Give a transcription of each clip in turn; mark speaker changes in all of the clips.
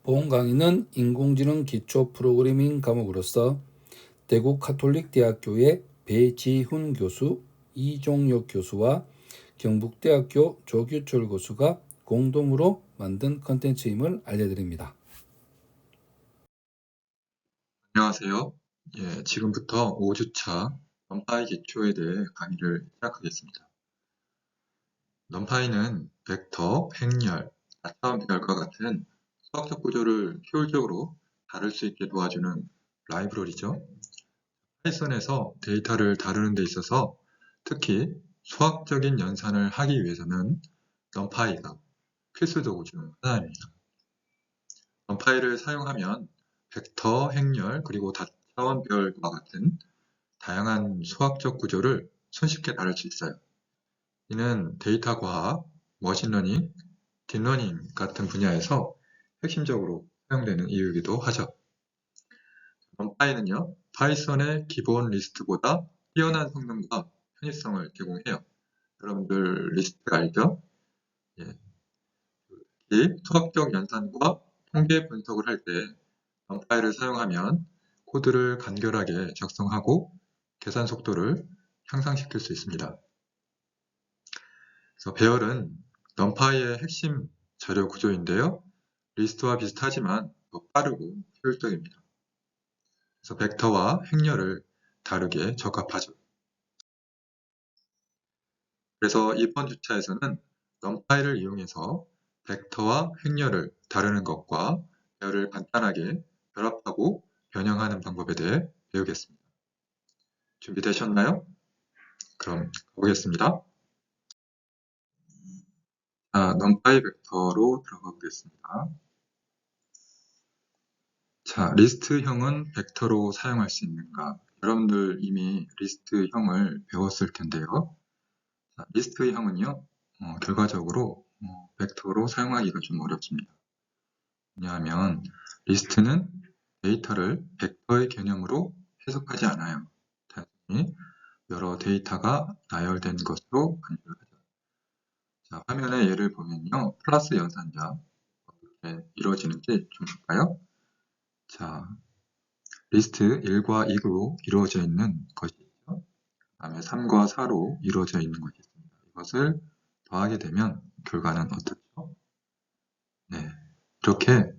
Speaker 1: 본 강의는 인공지능 기초 프로그래밍 과목으로서 대구 카톨릭대학교의 배지훈 교수, 이종혁 교수와 경북대학교 조규철 교수가 공동으로 만든 컨텐츠임을 알려드립니다.
Speaker 2: 안녕하세요. 지금부터 5주차 넘파이 기초에 대해 강의를 시작하겠습니다. 넘파이는 벡터, 행렬, 다차원 배열과 같은 수학적 구조를 효율적으로 다룰 수 있게 도와주는 라이브러리죠. 파이썬에서 데이터를 다루는 데 있어서 특히 수학적인 연산을 하기 위해서는 넘파이가 필수 도구 중 하나입니다. 넘파이를 사용하면 벡터, 행렬, 그리고 다차원 배열과 같은 다양한 수학적 구조를 손쉽게 다룰 수 있어요. 이는 데이터 과학, 머신러닝, 딥러닝 같은 분야에서 핵심적으로 사용되는 이유이기도 하죠. 넘파이는요, 파이썬의 기본 리스트보다 뛰어난 성능과 편의성을 제공해요. 여러분들 리스트 알죠? 이 수학적 연산과 통계 분석을 할 때 넘파이를 사용하면 코드를 간결하게 작성하고 계산 속도를 향상시킬 수 있습니다. 그래서 배열은 넘파이의 핵심 자료 구조인데요. 리스트와 비슷하지만 더 빠르고 효율적입니다. 그래서 벡터와 행렬을 다루기에 적합하죠. 그래서 이번 주차에서는 넘파이를 이용해서 벡터와 행렬을 다루는 것과 배열을 간단하게 결합하고 변형하는 방법에 대해 배우겠습니다. 준비되셨나요? 그럼 가보겠습니다. 넘파이 벡터로 들어가 보겠습니다. 자, 리스트형은 벡터로 사용할 수 있는가? 여러분들 이미 리스트형을 배웠을 텐데요. 자, 리스트형은요, 결과적으로 벡터로 사용하기가 좀 어렵습니다. 왜냐하면 리스트는 데이터를 벡터의 개념으로 해석하지 않아요. 단순히 여러 데이터가 나열된 것으로 간주하죠. 자, 화면에 예를 보면요, 플러스 연산자 어떻게 이루어지는지 좀 볼까요? 자, 리스트 1과 2로 이루어져 있는 것이 있죠. 그 다음에 3과 4로 이루어져 있는 것이 있습니다. 이것을 더하게 되면 결과는 어떻죠? 네, 이렇게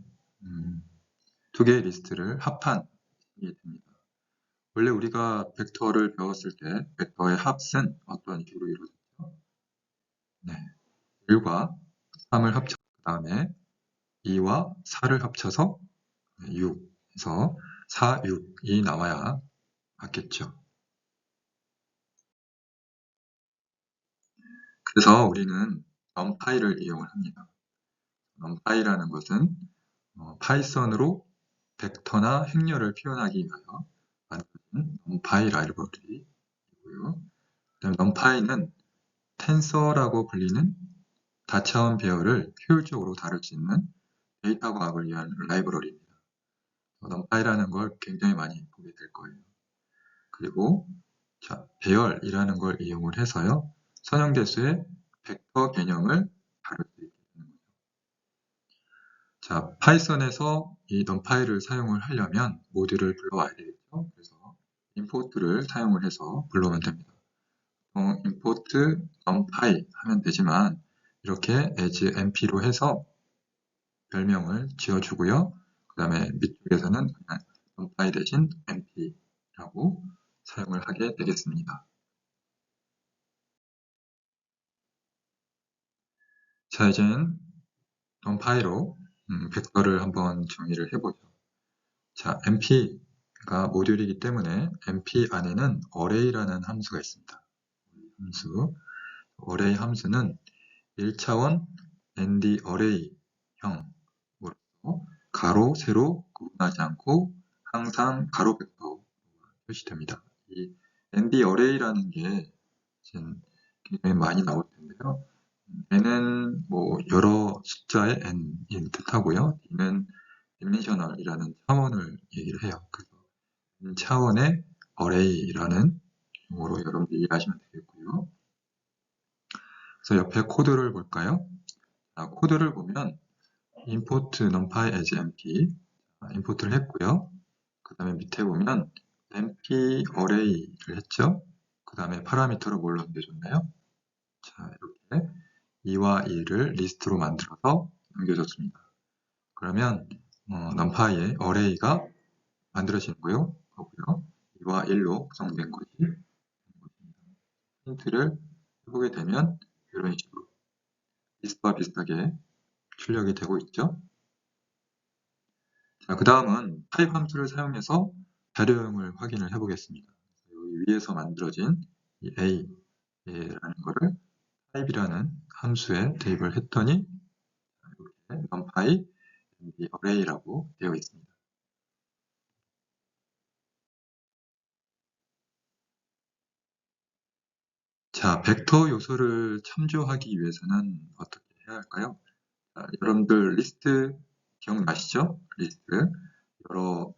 Speaker 2: 두 개의 리스트를 합한 이 됩니다. 원래 우리가 벡터를 배웠을 때 벡터의 합은 어떤 식으로 이루어졌죠? 네, 1과 3을 합쳐 그 다음에 2와 4를 합쳐서 6에서 4, 6이 나와야 맞겠죠. 그래서 우리는 numpy를 이용을 합니다. numpy라는 것은 파이썬으로 벡터나 행렬을 표현하기 위하여 만든 numpy 라이브러리이고요. 그다음 numpy는 텐서라고 불리는 다차원 배열을 효율적으로 다룰 수 있는 데이터 과학을 위한 라이브러리입니다. numpy라는 걸 굉장히 많이 보게 될 거예요. 그리고 자, 배열이라는 걸 이용을 해서요. 선형대수의 벡터 개념을 다룰 수 있게 되는 거죠. 자, 파이썬에서 이 numpy를 사용을 하려면 모듈을 불러와야 되겠죠. 그래서 import를 사용을 해서 불러오면 됩니다. import numpy 하면 되지만 이렇게 as np로 해서 별명을 지어주고요. 그 다음에 밑쪽에서는 그냥 numpy 대신 np라고 사용을 하게 되겠습니다. 자, 이젠 numpy로 벡터를 한번 정의를 해보죠. 자, np가 모듈이기 때문에 np 안에는 array라는 함수가 있습니다. array 함수는 1차원 nd array 형으로 가로, 세로 구분하지 않고 항상 가로 벡터로 표시됩니다. 이 nd array라는 게 굉장히 많이 나올 텐데요. n은 여러 숫자의 n인 뜻하고요. d는 dimensional이라는 차원을 얘기를 해요. 그래서 차원의 array라는 용어로 여러분들 이해하시면 되겠고요. 그래서 옆에 코드를 볼까요? 코드를 보면 import numpy as np 임포트를 했고요. 그 다음에 밑에 보면 np array를 했죠. 그 다음에 파라미터를 뭘 넘겨줬나요? 자, 이렇게 2와 1을 리스트로 만들어서 넘겨줬습니다. 그러면 numpy의 array가 만들어지는 거고요. 2와 1로 구성된 것이 힌트를 해보게 되면 이런 식으로 리스트와 비슷하게 출력이 되고 있죠. 자, 그 다음은 타입 함수를 사용해서 자료형을 확인을 해보겠습니다. 여기 위에서 만들어진 이 A라는 거를 타입이라는 함수에 대입을 했더니 이렇게 numpy array라고 되어 있습니다. 자, 벡터 요소를 참조하기 위해서는 어떻게 해야 할까요? 자, 여러분들 리스트 기억나시죠? 리스트 여러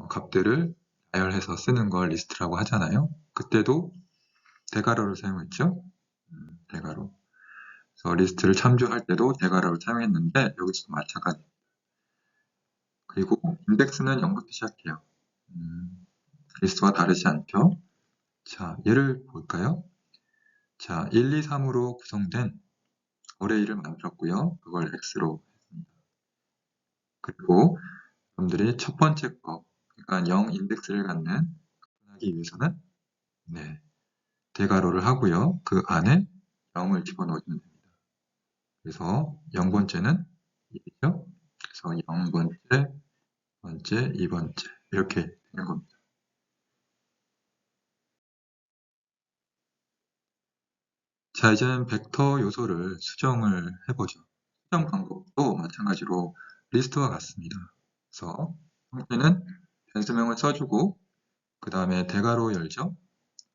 Speaker 2: 값들을 나열해서 쓰는 걸 리스트라고 하잖아요. 그때도 대괄호를 사용했죠. 대괄호. 그래서 리스트를 참조할 때도 대괄호를 사용했는데 여기서도 마찬가지. 그리고 인덱스는 0부터 시작해요. 리스트와 다르지 않죠? 자, 예를 볼까요? 자, 1, 2, 3으로 구성된 어레이를 만들었고요. 그걸 X로 했습니다. 그리고 여러분들이 첫 번째 거, 그러니까 0 인덱스를 갖는 하기 위해서는 대괄호를 하고요. 그 안에 0을 집어넣어주면 됩니다. 그래서 0번째는 1이죠. 그래서 0번째, 번째, 2번째 이렇게 되는 겁니다. 자, 이제는 벡터 요소를 수정을 해보죠. 수정 방법도 마찬가지로 리스트와 같습니다. 그래서 형태는 변수명을 써주고 그 다음에 대괄호 열죠.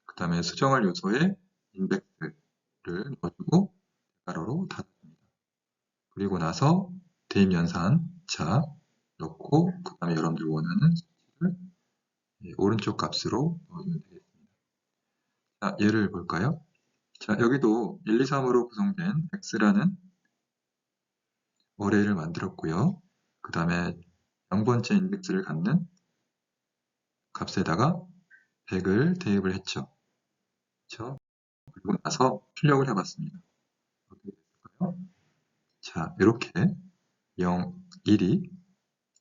Speaker 2: 그 다음에 수정할 요소에 인덱스를 넣어주고 대괄호로 닫습니다. 그리고 나서 대입 연산 자 넣고 그 다음에 여러분들 원하는 수치를 오른쪽 값으로 넣어주면 되겠습니다. 자, 예를 볼까요? 자, 여기도 1, 2, 3으로 구성된 x라는 어레이를 만들었고요. 그 다음에 0번째 인덱스를 갖는 값에다가 100을 대입을 했죠. 그렇죠? 그리고 나서 출력을 해봤습니다. 어떻게 됐을까요? 자, 이렇게 0, 1이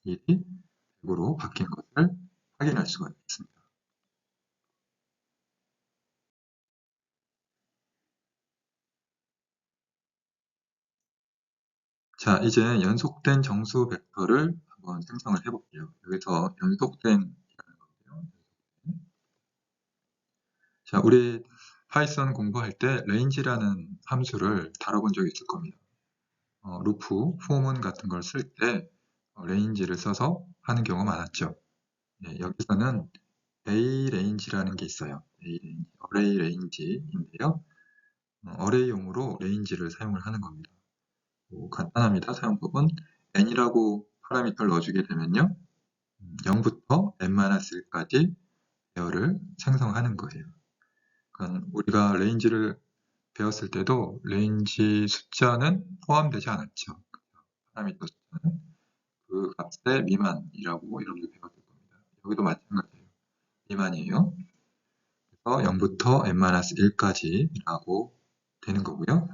Speaker 2: 100으로 바뀐 것을 확인할 수가 있습니다. 자, 이제 연속된 정수 벡터를 한번 생성을 해볼게요. 여기서 연속된이라는 건데요. 자, 우리 파이썬 공부할 때 range라는 함수를 다뤄본 적이 있을 겁니다. 루프, 포문 같은 걸 쓸 때 range를 써서 하는 경우가 많았죠. 여기서는 ARange라는 게 있어요. ARange, Array Range인데요. 어레이용으로 range를 사용을 하는 겁니다. 간단합니다. 사용법은 n이라고 파라미터를 넣어주게 되면요. 0부터 n-1까지 배열을 생성하는 거예요. 그러니까 우리가 레인지를 배웠을 때도 레인지 숫자는 포함되지 않았죠. 파라미터 숫자는 그 값의 미만이라고 여러분들 배웠을 겁니다. 여기도 마찬가지예요. 미만이에요. 그래서 0부터 n-1까지라고 되는 거고요.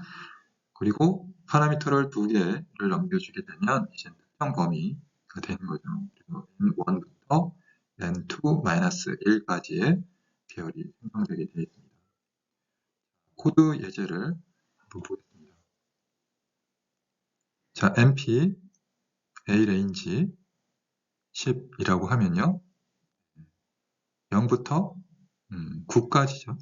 Speaker 2: 그리고 파라미터를 두 개를 넘겨주게 되면 이제 특정 범위가 되는 거죠. 그래서 n1부터 n2-1까지의 배열이 생성되게 되어 있습니다. 코드 예제를 한번 보겠습니다. 자, np arange 10이라고 하면요. 0부터 9까지죠.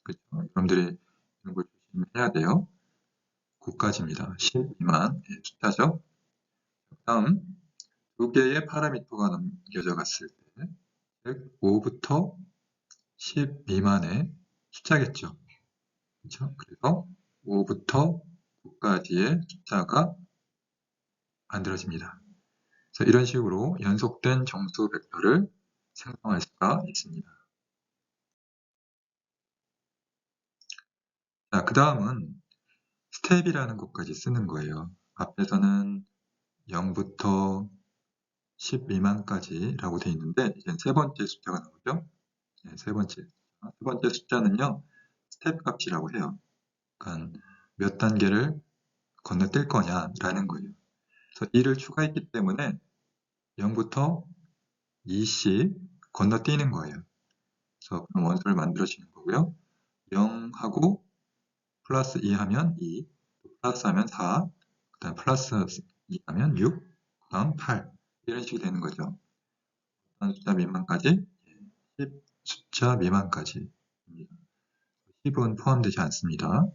Speaker 2: 그렇죠? 여러분들이 이런 걸 조심해야 돼요. 9까지입니다. 10 미만의 숫자죠. 다음 두 개의 파라미터가 넘겨져 갔을 때, 즉 5부터 10 미만의 숫자겠죠. 그렇죠? 그래서 5부터 9까지의 숫자가 만들어집니다. 그래서 이런 식으로 연속된 정수 벡터를 생성할 수가 있습니다. 자, 그 다음은 스텝이라는 것까지 쓰는 거예요. 앞에서는 0부터 10 미만까지라고 되어 있는데, 이제 세 번째 숫자가 나오죠. 네, 세 번째 숫자는요, 스텝 값이라고 해요. 그러니까 몇 단계를 건너뛸 거냐라는 거예요. 그래서 2를 추가했기 때문에 0부터 2씩 건너뛰는 거예요. 그래서 그럼 원소를 만들어지는 거고요. 0하고 플러스 2 하면 2, 플러스 하면 4, 그 다음 플러스 2 하면 6, 그 다음 8, 이런 식이 되는 거죠. 어떤 숫자 미만까지? 10 숫자 미만까지. 10은 포함되지 않습니다.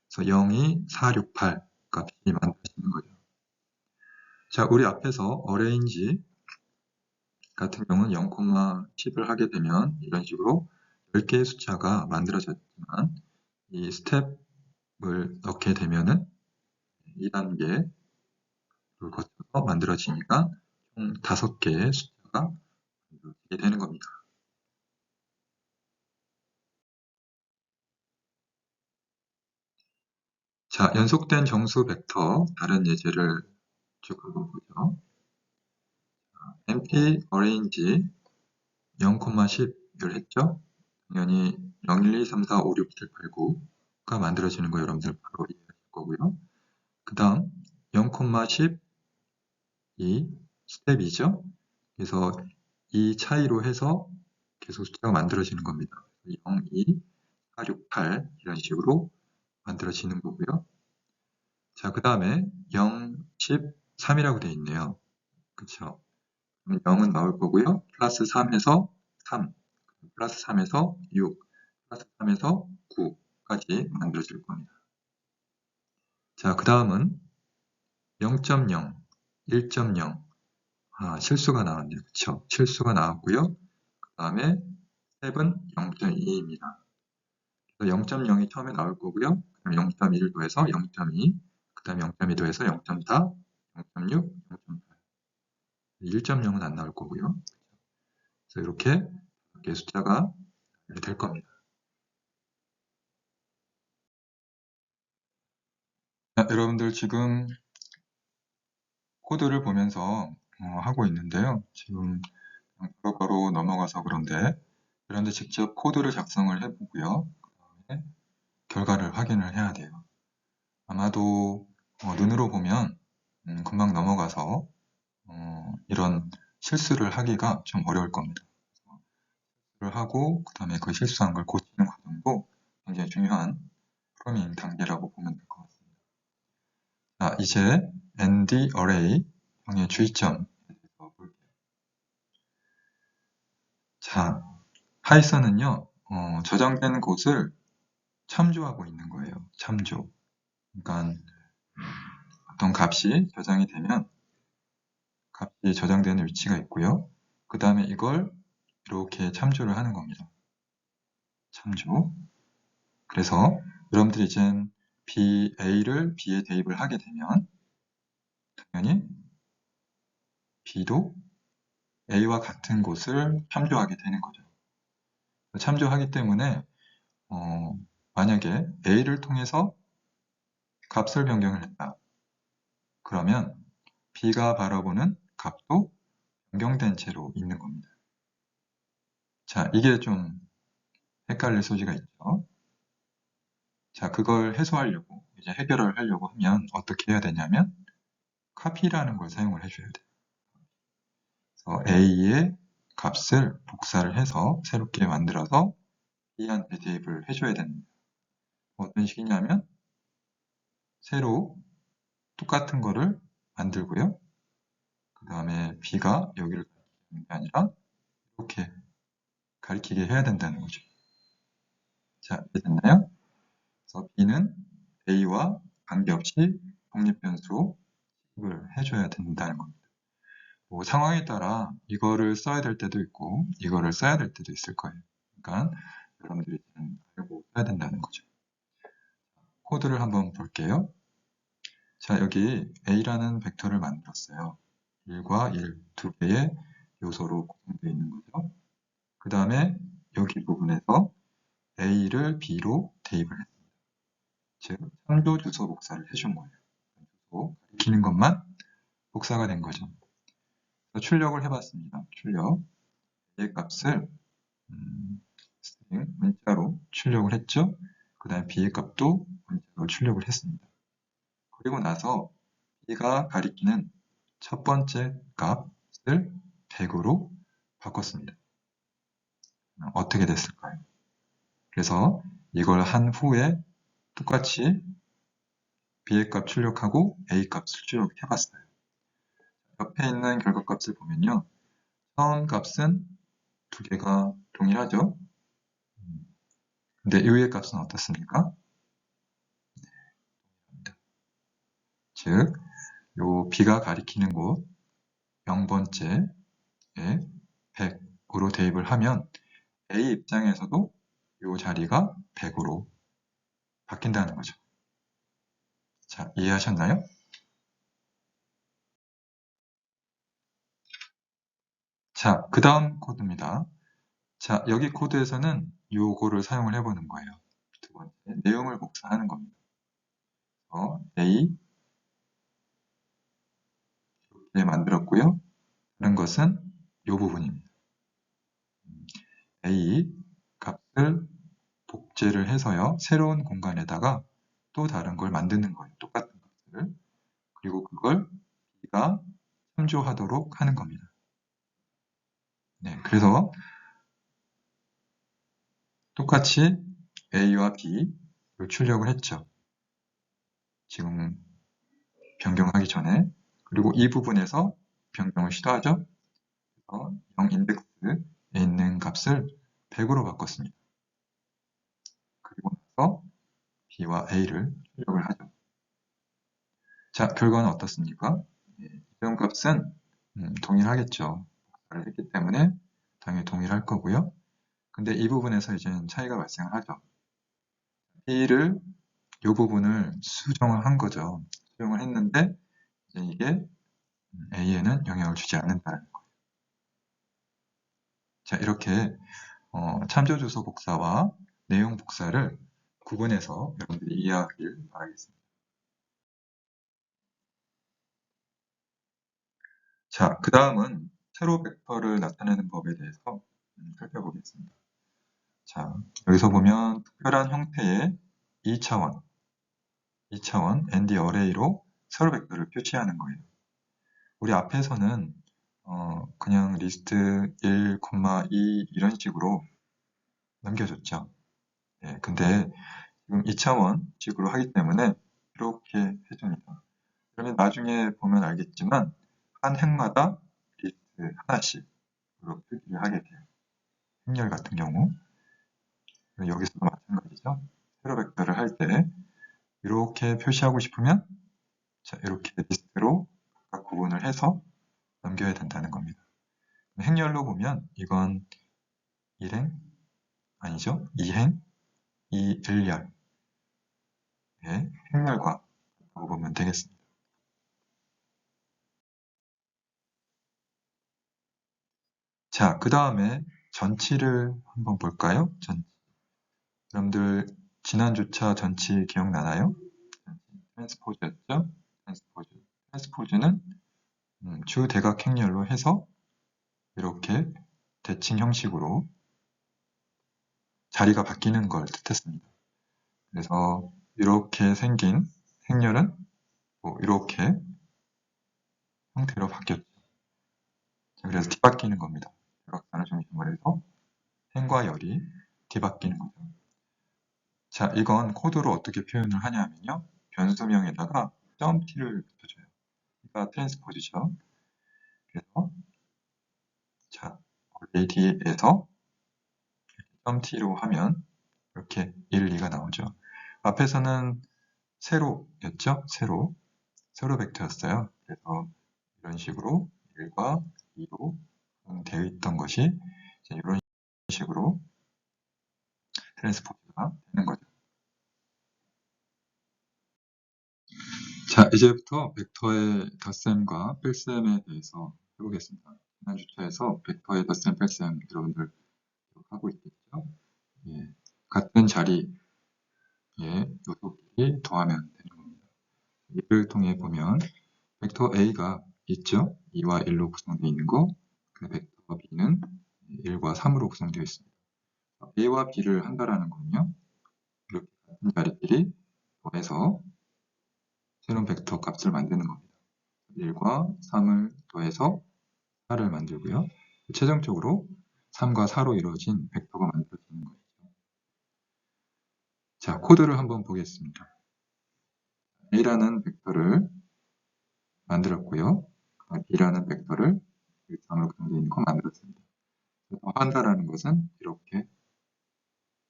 Speaker 2: 그래서 0, 2, 4, 6, 8 값이 만들어지는 거죠. 자, 우리 앞에서 어레인지 같은 경우는 0, 10을 하게 되면 이런 식으로 10개의 숫자가 만들어졌지만, 이 스텝을 넣게 되면은 2단계를 거쳐서 만들어지니까 총 5개의 숫자가 만들어지게 되는 겁니다. 자, 연속된 정수 벡터 다른 예제를 쭉 한번 보죠. empty arrange 0, 10을 했죠. 당연히 0, 1, 2, 3, 4, 5, 6, 7, 8, 9가 만들어지는 거 여러분들 바로 이해하실 거고요. 그 다음 0, 10 이 스텝이죠. 그래서 이 차이로 해서 계속 숫자가 만들어지는 겁니다. 0, 2, 4, 6, 8 이런 식으로 만들어지는 거고요. 자, 그 다음에 0, 10, 3이라고 되어 있네요. 그쵸? 0은 나올 거고요. 플러스 3에서 3, 플러스 3에서 6, 플러스 3에서 9까지 만들어질 겁니다. 자, 그 다음은 0.0, 1.0, 실수가 나왔네요. 그쵸? 실수가 나왔고요. 그 다음에 스텝은 0.2입니다. 0.0이 처음에 나올 거고요. 그다음 0.1을 더해서 0.2, 그 다음에 0.2 더해서 0.4, 0.6, 0.8. 1.0은 안 나올 거고요. 그래서 이렇게 숫자가 될 겁니다. 자, 여러분들 지금 코드를 보면서 하고 있는데요. 지금 바로 넘어가서 그런데 직접 코드를 작성을 해보고요. 그다음에 결과를 확인을 해야 돼요. 아마도 눈으로 보면 금방 넘어가서 이런 실수를 하기가 좀 어려울 겁니다. 실수를 하고 그 다음에 그 실수한 걸 고치는 과정도 굉장히 중요한 프로그래밍 단계라고 보면 될 것 같습니다. 자, 이제 ND Array 형의 주의점에 대해서 볼게요. 자, 파이썬은요, 저장된 곳을 참조하고 있는 거예요. 참조. 그러니까 어떤 값이 저장이 되면 값이 저장되는 위치가 있고요. 그 다음에 이걸 이렇게 참조를 하는 겁니다. 참조. 그래서 여러분들이 이젠 A를 B에 대입을 하게 되면 당연히 B도 A와 같은 곳을 참조하게 되는 거죠. 참조하기 때문에 만약에 A를 통해서 값을 변경을 했다. 그러면 B가 바라보는 값도 변경된 채로 있는 겁니다. 자, 이게 좀 헷갈릴 소지가 있죠. 자, 그걸 해소하려고, 이제 해결을 하려고 하면 어떻게 해야 되냐면 copy라는 걸 사용을 해줘야 돼요. 그래서 A의 값을 복사를 해서 새롭게 만들어서 B한테 대입을 해줘야 됩니다. 어떤 식이냐면 새로 똑같은 거를 만들고요. 그 다음에 B가 여기를 가리키는 게 아니라 이렇게 가리키게 해야 된다는 거죠. 자, 이해됐나요? 그래서 B는 A와 관계없이 독립변수로 취급을 해줘야 된다는 겁니다. 뭐 상황에 따라 이거를 써야 될 때도 있고 이거를 써야 될 때도 있을 거예요. 그러니까 여러분들이 알고 써야 된다는 거죠. 코드를 한번 볼게요. 자, 여기 A라는 벡터를 만들었어요. 1과 1, 두 개의 요소로 구성되어 있는 거죠. 그 다음에 여기 부분에서 A를 B로 대입을 했습니다. 즉, 참조 주소 복사를 해준 거예요. 주소 가리키는 것만 복사가 된 거죠. 그래서 출력을 해봤습니다. 출력. A의 값을 스트링 문자로 출력을 했죠. 그 다음에 B의 값도 문자로 출력을 했습니다. 그리고 나서 B가 가리키는 첫 번째 값을 100으로 바꿨습니다. 어떻게 됐을까요? 그래서 이걸 한 후에 똑같이 B의 값 출력하고 A 값을 출력해봤어요. 옆에 있는 결과값을 보면요. 처음 값은 두 개가 동일하죠. 근데 이후의 값은 어떻습니까? 즉, 요 B가 가리키는 곳 0번째에 100으로 대입을 하면 A 입장에서도 요 자리가 100으로 바뀐다는 거죠. 자, 이해하셨나요? 자, 그 다음 코드입니다. 자, 여기 코드에서는 요거를 사용을 해보는 거예요. 두 번째, 내용을 복사하는 겁니다. A 이렇게 만들었고요. 다른 것은 요 부분입니다. A 값을 복제를 해서요. 새로운 공간에다가 또 다른 걸 만드는 거예요. 똑같은 값을. 그리고 그걸 B가 참조하도록 하는 겁니다. 네, 그래서 똑같이 A와 B 출력을 했죠. 지금 변경하기 전에. 그리고 이 부분에서 변경을 시도하죠. 그래서 0 인덱스에 있는 값을 100으로 바꿨습니다. 그리고 나서 B와 A를 출력을 하죠. 자, 결과는 어떻습니까? 이런 값은 동일하겠죠. 복사를 했기 때문에 당연히 동일할 거고요. 근데 이 부분에서 이제 차이가 발생을 하죠. B를 이 부분을 수정을 한 거죠. 수정을 했는데 이제 이게 A에는 영향을 주지 않는다는 거예요. 자, 이렇게 참조 주소 복사와 내용 복사를 구분해서 여러분들이 이해하길 바라겠습니다. 자, 그 다음은 세로 벡터를 나타내는 법에 대해서 살펴보겠습니다. 자, 여기서 보면 특별한 형태의 2차원 ND 어레이로 세로 벡터를 표시하는 거예요. 우리 앞에서는 그냥 리스트 1, 2 이런 식으로 넘겨줬죠. 예, 근데 지금 2차원 식으로 하기 때문에 이렇게 해줍니다. 그러면 나중에 보면 알겠지만 한 행마다 리스트 하나씩으로 표기를 하게 돼요. 행렬 같은 경우 여기서도 마찬가지죠. 세로 벡터를 할 때 이렇게 표시하고 싶으면 자, 이렇게 리스트로 각각 구분을 해서 넘겨야 된다는 겁니다. 행렬로 보면 이건 1행 아니죠? 2행, 2일렬 행렬과라고 보면 되겠습니다. 자, 그 다음에 전치를 한번 볼까요? 여러분들 지난주차 전치 기억나나요? 트랜스포즈였죠? 트랜스포즈는 주 대각 행렬로 해서 이렇게 대칭 형식으로 자리가 바뀌는 걸 뜻했습니다. 그래서 이렇게 생긴 행렬은 이렇게 형태로 바뀌었죠. 그래서 뒤바뀌는 겁니다. 대각선을 중심으로 해서 행과 열이 뒤바뀌는 거죠. 자, 이건 코드로 어떻게 표현을 하냐면요. 변수명에다가 .t를 붙여줘요. 그러니까 트랜스포즈죠. 그래서 자, AD에서 .t로 하면 이렇게 1, 2가 나오죠. 앞에서는 세로였죠. 세로 벡터였어요. 그래서 이런 식으로 1과 2로 되어 있던 것이 이런 식으로 트랜스포즈가 되는 거죠. 자, 이제부터 벡터의 덧셈과 뺄셈에 대해서 해보겠습니다. 지난 주차에서 벡터의 덧셈, 뺄셈 여러분들 하고 있겠죠? 예, 같은 자리에 요소끼리 더하면 되는 겁니다. 이를 통해 보면 벡터 A가 있죠. 2와 1로 구성되어 있는 거. 그 벡터 B는 1과 3으로 구성되어 있습니다. A와 B를 한다라는 거는요. 이렇게 같은 자리끼리 더해서 새로운 벡터 값을 만드는 겁니다. 1과 3을 더해서 4를 만들고요. 최종적으로 3과 4로 이루어진 벡터가 만들어지는 거죠. 자, 코드를 한번 보겠습니다. A라는 벡터를 만들었고요. B라는 벡터를 1, 3으로 구성되어 있는 거 만들었습니다. 더한다라는 것은 이렇게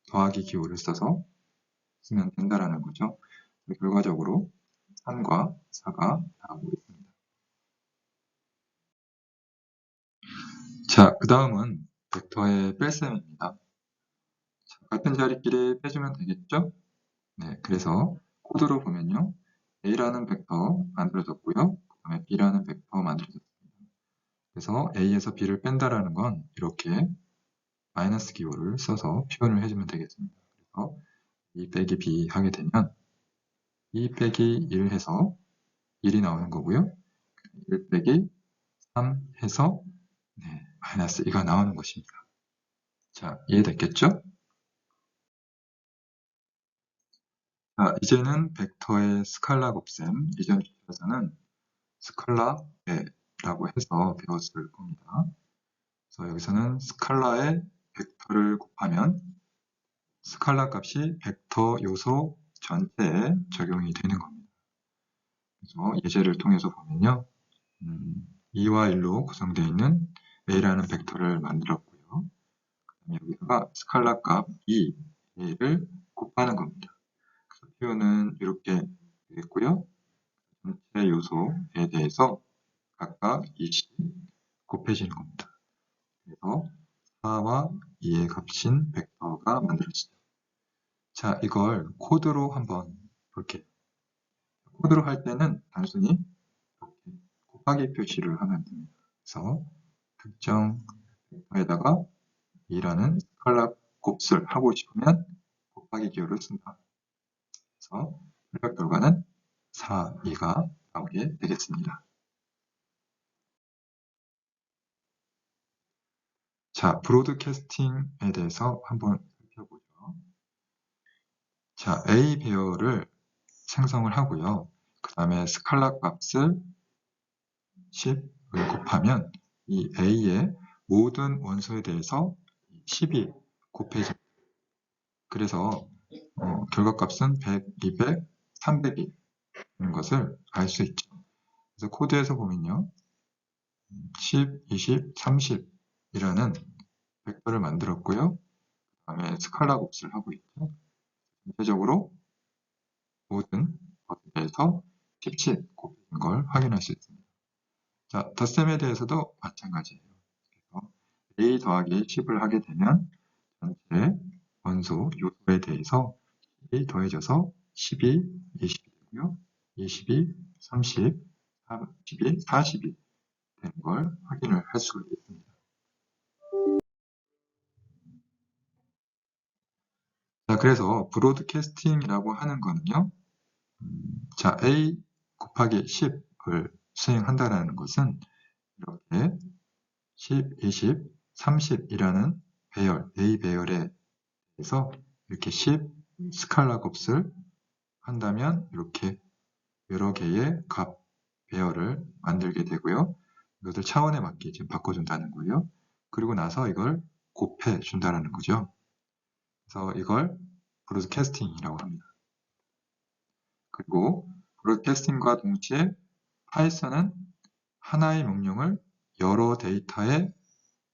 Speaker 2: 더하기 기호를 써서 쓰면 된다라는 거죠. 결과적으로 3과 4가 나오고 있습니다. 자, 그 다음은 벡터의 뺄셈입니다. 같은 자리끼리 빼주면 되겠죠? 네, 그래서 코드로 보면요. A라는 벡터 만들어졌고요. 그 다음에 B라는 벡터 만들어졌습니다. 그래서 A에서 B를 뺀다라는 건 이렇게 마이너스 기호를 써서 표현을 해주면 되겠습니다. 그래서 2 빼기 B 하게 되면 2 빼기 1 해서 1이 나오는 거고요. 1 빼기 3 해서 마이너스 2가 나오는 것입니다. 자, 이해됐겠죠? 자, 이제는 벡터의 스칼라 곱셈, 이전 주제에서는 스칼라라고 해서 배웠을 겁니다. 그래서 여기서는 스칼라에 벡터를 곱하면 스칼라 값이 벡터 요소 전체에 적용이 되는 겁니다. 그래서 예제를 통해서 보면요. 2와 1로 구성되어 있는 A라는 벡터를 만들었고요. 여기다가 스칼라 값 2를 곱하는 겁니다. 그래서 표현은 이렇게 되겠고요. 전체 요소에 대해서 각각 2씩 곱해지는 겁니다. 그래서 4와 2의 값인 벡터가 만들어지죠. 자, 이걸 코드로 한번 볼게요. 코드로 할 때는 단순히 이렇게 곱하기 표시를 하면 됩니다. 그래서 특정 벡터에다가 2라는 스칼라 곱을 하고 싶으면 곱하기 기호를 쓴다. 그래서 출력 결과는 4, 2가 나오게 되겠습니다. 자, 브로드캐스팅에 대해서 한번 살펴보죠. 자, A 배열을 생성을 하고요. 그 다음에 스칼라 값을 10을 곱하면 이 A의 모든 원소에 대해서 10이 곱해집니다. 그래서 결과값은 100, 200, 300이 있는 것을 알 수 있죠. 그래서 코드에서 보면요. 10, 20, 30이라는 벡터를 만들었고요. 그 다음에 스칼라 곱을 하고 있죠. 전체적으로 모든 것에 대해서 17 곱인 걸 확인할 수 있습니다. 자, 덧셈에 대해서도 마찬가지예요. 그래서 A 더하기 10을 하게 되면 전체 원소 요소에 대해서 10이 더해져서 12, 20이 되고요. 22, 30, 32, 40이 되는 걸 확인을 할 수가 있습니다. 자, 그래서 브로드캐스팅이라고 하는 거는요. 자, A 곱하기 10을 수행한다는 것은 이렇게 10, 20, 30이라는 배열, A 배열에 대해서 이렇게 10 스칼라 곱을 한다면 이렇게 여러 개의 값 배열을 만들게 되고요. 이것을 차원에 맞게 지금 바꿔준다는 거예요. 그리고 나서 이걸 곱해 준다는 거죠. 그래서 이걸 브로드캐스팅이라고 합니다. 그리고 브로드캐스팅과 동시에 파이썬은 하나의 명령을 여러 데이터에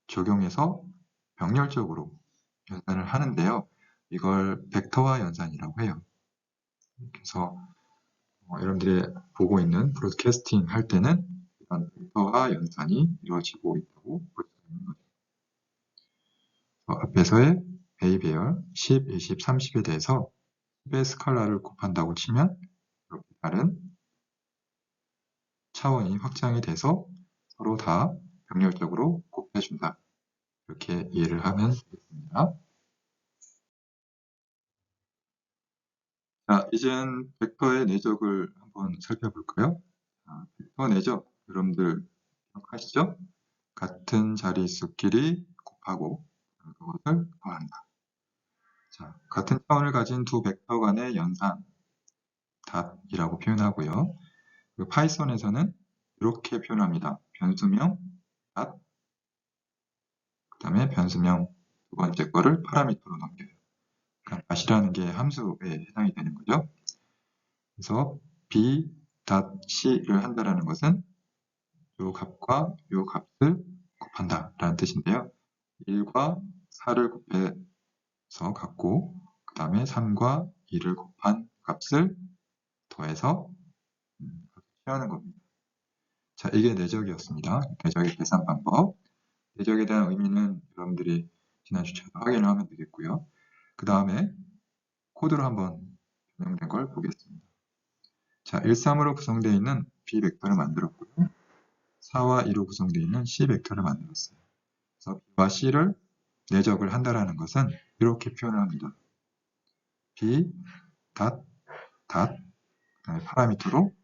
Speaker 2: 적용해서 병렬적으로 연산을 하는데요. 이걸 벡터화 연산이라고 해요. 그래서 여러분들이 보고 있는 브로드캐스팅 할 때는 이런 벡터화 연산이 이루어지고 있다고 볼 수 있는 거죠. 앞에서의 A 배열 10, 20, 30에 대해서 10의 스칼라를 곱한다고 치면 이렇게 다른 차원이 확장이 돼서 서로 다 병렬적으로 곱해준다. 이렇게 이해를 하면 되겠습니다. 자, 이젠 벡터의 내적을 한번 살펴볼까요? 벡터 내적. 여러분들 기억하시죠? 같은 자릿수끼리 곱하고 그것을 더한다. 자, 같은 차원을 가진 두 벡터 간의 연산, 닷이라고 표현하고요. 그리고 파이썬에서는 이렇게 표현합니다. 변수명 닷, 그 다음에 변수명 두 번째 거를 파라미터로 넘겨요. 그러니까 닷이라는 게 함수에 해당이 되는 거죠. 그래서 b.c를 한다라는 것은 요 값과 요 값을 곱한다 라는 뜻인데요. 1과 4를 곱해서 갖고 그 다음에 3과 2를 곱한 값을 더해서 채우는 겁니다. 자, 이게 내적이었습니다. 내적의 계산 방법. 내적에 대한 의미는 여러분들이 지난 주차에서 확인을 하면 되겠고요. 그 다음에 코드로 한번 변형된 걸 보겠습니다. 자, 1, 3으로 구성되어 있는 B 벡터를 만들었고요. 4와 2로 구성되어 있는 C 벡터를 만들었어요. 그래서 B와 C를 내적을 한다라는 것은 이렇게 표현을 합니다. B, 닷, 닷, 그다음에 파라미터로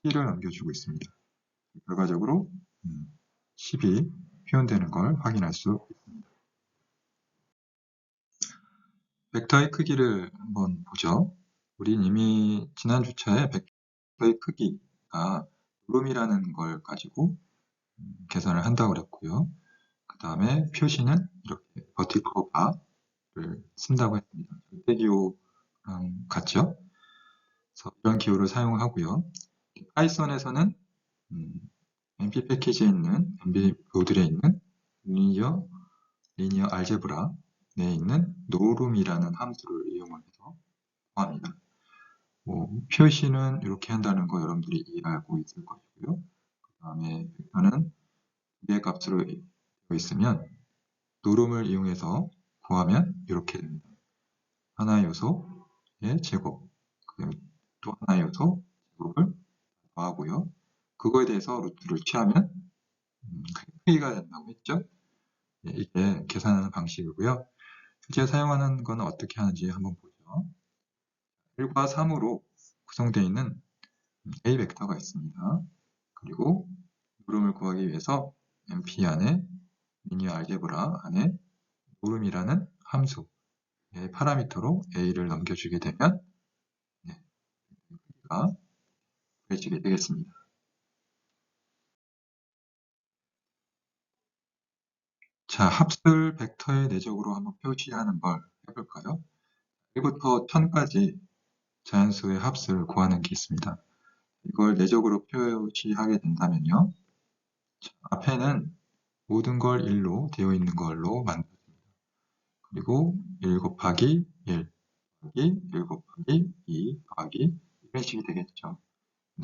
Speaker 2: C를 넘겨주고 있습니다. 결과적으로 10이 표현되는 걸 확인할 수 있습니다. 벡터의 크기를 한번 보죠. 우린 이미 지난 주차에 벡터의 크기가 룸이라는 걸 가지고 계산을 한다고 그랬고요. 그 다음에 표시는 이렇게 버티컬 바를 쓴다고 했습니다. 절대 기호랑 같죠? 그래서 이런 기호를 사용하고요. 파이썬에서는 NP 패키지에 있는 NP 모듈에 있는 리니어 알제브라 내에 있는 노룸이라는 함수를 이용해서 구합니다. 표시는 이렇게 한다는 거 여러분들이 이해하고 있을 것이고요. 그 다음에 벡터는 두 개의 값으로 되어 있으면 노름을 이용해서 구하면 이렇게 됩니다. 하나의 요소의 제곱, 그다음에 또 하나의 요소 제곱을 더하고요. 그거에 대해서 루트를 취하면 크기가 된다고 했죠. 네, 이게 계산하는 방식이고요. 실제 사용하는 건 어떻게 하는지 한번 보죠. 1과 3으로 구성되어 있는 A 벡터가 있습니다. 그리고 노름을 구하기 위해서 NP 안에 리니어 알제브라 안에 노름이라는 함수의 파라미터로 A를 넘겨주게 되면 크기가 구해지게 되겠습니다. 자, 합을 벡터의 내적으로 한번 표시하는 걸 해볼까요? 1부터 1000까지 자연수의 합을 구하는 게 있습니다. 이걸 내적으로 표시하게 된다면요. 자, 앞에는 모든 걸 1로 되어 있는 걸로 만들어집니다. 그리고 1 곱하기 1 더하기 1 곱하기 2 더하기 이런 식이 되겠죠.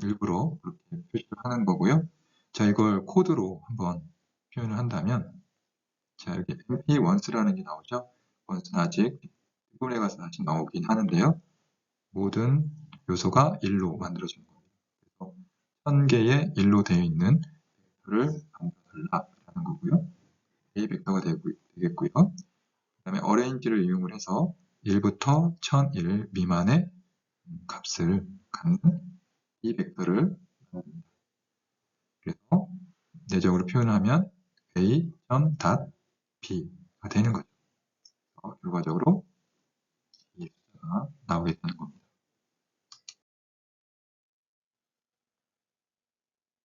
Speaker 2: 일부러 그렇게 표시를 하는 거고요. 자, 이걸 코드로 한번 표현을 한다면 자, 여기 MP once라는 게 나오죠. once는 아직 구분해 가서 다시 나오긴 하는데요. 모든 요소가 1로 만들어지는 겁니다. 그래서 1000개의 1로 되어 있는 벡터를 감싸달라라는 거고요. A 벡터가 되겠고요. 그 다음에 arrange를 이용을 해서 1부터 1001 미만의 값을 갖는 이 벡터를 만듭니다. 그래서 내적으로 표현하면 A.b가 되는 거죠. 결과적으로 이 숫자가 나오게 되는 겁니다.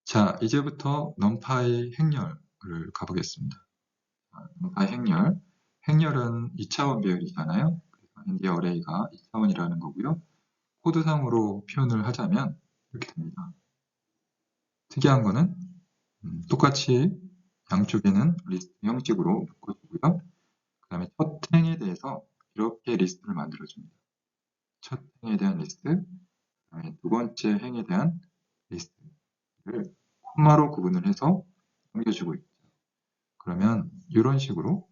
Speaker 2: 자, 이제부터 numPy 행렬을 가보겠습니다. numPy 행렬. 행렬은 2차원 배열이잖아요. 그래서 ND 어레이가 2차원이라는 거고요. 코드상으로 표현을 하자면 이렇게 됩니다. 특이한 거는 똑같이 양쪽에는 리스트 형식으로 묶어주고요. 그 다음에 첫 행에 대해서 이렇게 리스트를 만들어줍니다. 첫 행에 대한 리스트, 그 다음에 두 번째 행에 대한 리스트를 콤마로 구분을 해서 넘겨주고 있죠. 그러면 이런 식으로